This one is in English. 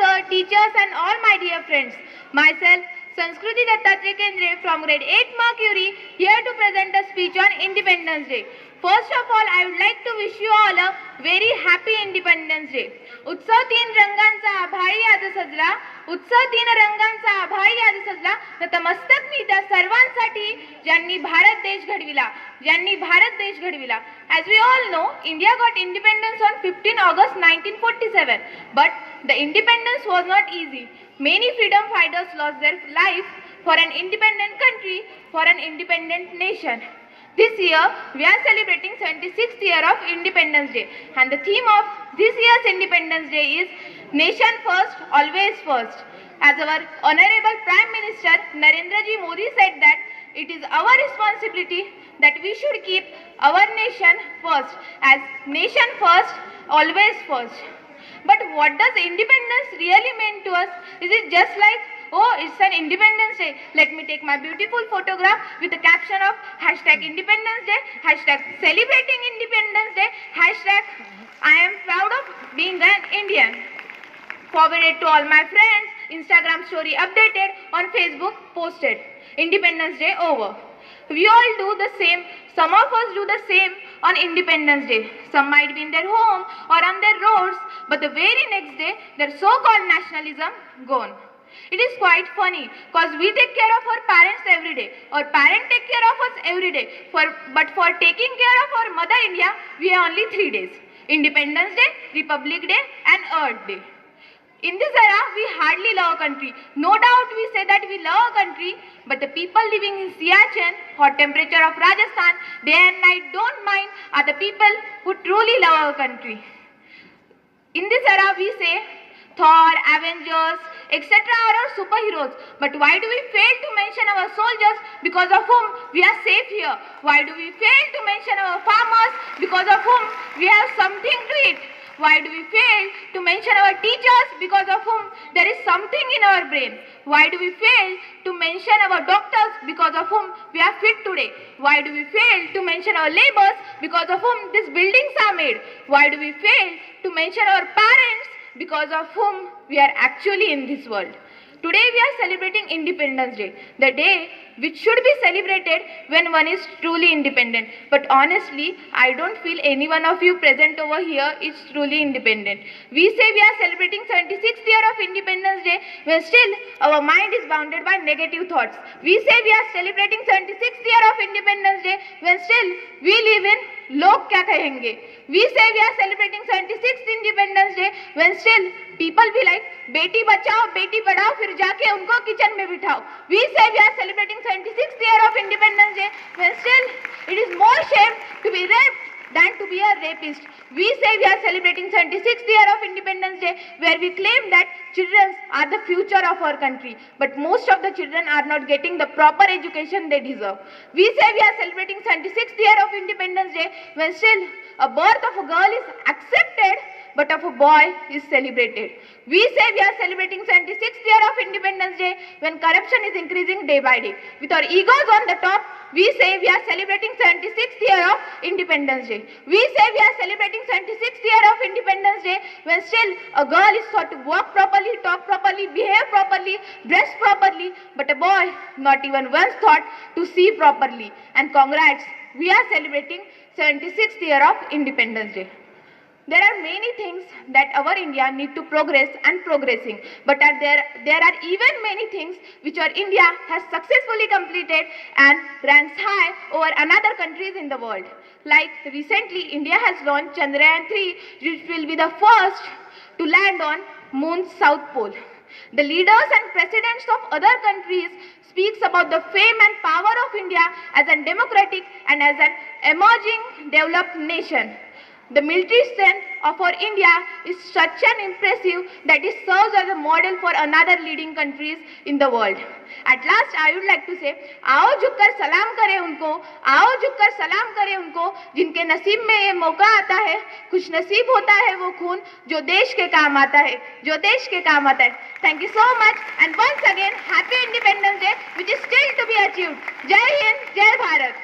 sir, teachers and all my dear friends. Myself, Sanskruti Dattatreya Kendre from grade 8 Mercury, here to present a speech on Independence Day. First of all, I would like to wish you all a very happy Independence Day. उत्सव तीन रंगांचा आभाळी आज सजला, उत्सव तीन रंगांचा आभाळी आज सजला, नतमस्तक मी त्या सर्वांसाठी ज्यांनी भारत देश घडविला, ज्यांनी भारत देश घडविला. As we all know, India got independence on 15 August 1947, but the independence was not easy. Many freedom fighters lost their life for an independent country, for an independent nation. This year, we are celebrating 76th year of Independence Day, and the theme of this year's Independence Day is Nation First, Always First. As our Honorable Prime Minister Narendra Ji Modi said that it is our responsibility that we should keep our nation first, as nation first, always first. But what does independence really mean to us? Is it just like, oh, it's an Independence Day, let me take my beautiful photograph with a caption of #Independence Day, #celebrating Independence Day, #I am proud of being an Indian. Forwarded to all my friends, Instagram story updated, on Facebook posted. Independence Day over. We all do the same. Some of us do the same on Independence Day. Some might be in their home or on their roads, but the very next day, their so-called nationalism gone. It is quite funny because we take care of our parents every day. Our parents take care of us every day. But for taking care of our Mother India, we have only 3 days. Independence Day, Republic Day and Earth Day. In this era, we hardly love our country. No doubt we say that we love our country, but the people living in Siachen, hot temperature of Rajasthan, day and night don't mind are the people who truly love our country. In this era, we say Thor, Avengers, etc. are our superheroes. But why do we fail to mention our soldiers because of whom we are safe here? Why do we fail to mention our farmers because of whom we have something to eat? Why do we fail to mention our teachers because of whom there is something in our brain? Why do we fail to mention our doctors because of whom we are fit today? Why do we fail to mention our laborers because of whom these buildings are made? Why do we fail to mention our parents because of whom we are actually in this world? Today we are celebrating Independence Day, the day which should be celebrated when one is truly independent. But honestly, I don't feel any one of you present over here is truly independent. We say we are celebrating 76th year of Independence Day when still our mind is bounded by negative thoughts. We say we are celebrating 76th year of Independence Day when still we live in log kya kahenge. We say we are celebrating 76th Independence Day when still people be like beti bachao, beti padhao, fir jaake unko kitchen mein bithao. We say we are celebrating 76th year of Independence Day when still it is more shame to be raped than to be a rapist. We say we are celebrating 76th year of Independence Day where we claim that children are the future of our country, but most of the children are not getting the proper education they deserve. We say we are celebrating 76th year of Independence Day when still a birth of a girl is accepted but of a boy is celebrated. We say we are celebrating 76th year of Independence Day when corruption is increasing day by day. With our egos on the top, we say we are celebrating 76th year of Independence Day. We say we are celebrating 76th year of Independence Day when still a girl is taught to walk properly, talk properly, behave properly, dress properly, but a boy not even once thought to see properly. And congrats, we are celebrating 76th year of Independence Day. There are many things that our India need to progress and progressing, but there are even many things which our India has successfully completed and ranks high over another countries in the world. Like recently, India has launched Chandrayaan-3, which will be the first to land on Moon's South Pole. The leaders and presidents of other countries speaks about the fame and power of India as a democratic and as an emerging developed nation. The military strength of our India is such an impressive that it serves as a model for another leading countries in the world. At last, I would like to say, आओ झुककर सलाम करें उनको, आओ झुककर सलाम करें उनको, जिनके नसीब में ये मौका आता है, खुश नसीब होता है वो खून जो देश के काम आता है, जो देश के काम आता है. Thank you so much and once again, happy Independence Day, which is still to be achieved. जय हिंद, जय भारत.